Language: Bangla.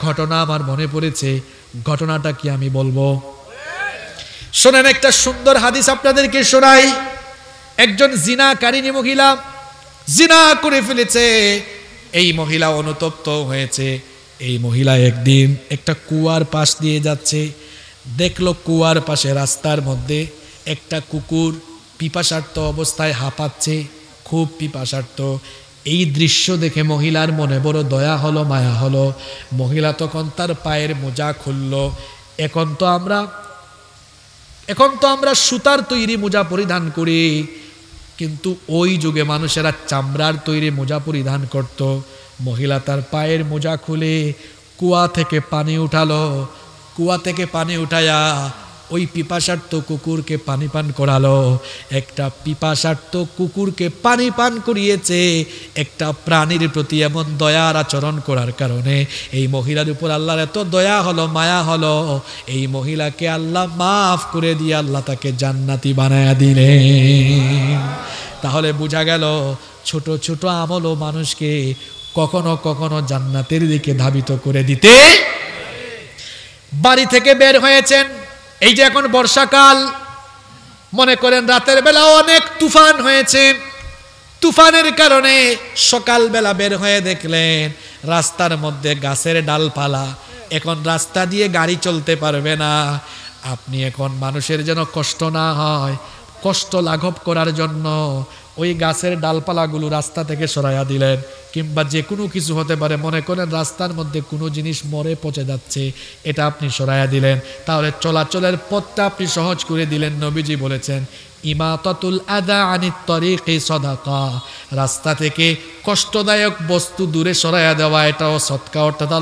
ঘটনা আমার মনে পড়েছে, ঘটনাটা কি আমি বলবো? শোনেন, একটা সুন্দর হাদিস আপনাদেরকে শোনাই। একজন জিনাকারিনী মহিলা জিনা করে ফেলেছে। এই মহিলা অনুতপ্ত হয়েছে। এই মহিলা একদিন একটা কুয়ার পাশ দিয়ে যাচ্ছে, দেখলো কুয়ার পাশে রাস্তার মধ্যে একটা কুকুর পিপাসার্ত অবস্থায় হাঁপাচ্ছে, খুব পিপাসার্ত। এই দৃশ্য দেখে মহিলার মনে বড় দয়া হলো, মায়া হলো। মহিলা তখন তার পায়ের মোজা খুলল। এখন তো আমরা সুতার তৈরি মোজা পরিধান করি, কিন্তু ওই যুগে মানুষেরা চামড়ার তৈরি মোজা পরিধান করত। মহিলা তার পায়ের মোজা খুলে কুয়া থেকে পানি উঠালো। কুয়া থেকে পানি উঠায়া ওই পিপাসার্ত কুকুরকে পানি পান করালো। একটা পিপাসার্ত কুকুরকে পানি পান করিয়েছে একটা প্রাণীর প্রতি এমন দয়ার আচরণ করার কারণে। এই মহিলার উপর আল্লাহর এত দয়া হলো, মায়া হলো, এই মহিলাকে আল্লাহ মাফ করে দিয়ে আল্লাহ তাকে জান্নাতি বানায়া দিলেন। তাহলে বোঝা গেল ছোট ছোট আমলও মানুষকে কখনো কখনো জান্নাতের দিকে ধাবিত করে দিতে। বাড়ি থেকে বের হয়েছেন, এই যে এখন বর্ষাকাল, মনে করেন রাতের বেলা অনেক তুফান হয়েছে। তুফানের কারণে সকালবেলা বের হয়ে দেখলেন রাস্তার মধ্যে গাছের ডালপালা, এখন রাস্তা দিয়ে গাড়ি চলতে পারবে না। আপনি এখন মানুষের যেন কষ্ট না হয়, কষ্ট লাঘব করার জন্য ওই গাছের ডালপালাগুলো রাস্তা থেকে সরাইয়া দিলেন। কিংবা যে কোনো কিছু হতে পারে, মনে করেন রাস্তার মধ্যে কোনো জিনিস মরে পচে যাচ্ছে, এটা আপনি সরাইয়া দিলেন। তাহলে চলাচলের পথটা আপনি সহজ করে দিলেন। নবীজি বলেছেন ইমাতাতুল আদা আনিত তরিকি সাদাকা, রাস্তা থেকে কষ্টদায়ক বস্তু দূরে সরাইয়া দেওয়া এটাও সদকা, অর্থাৎ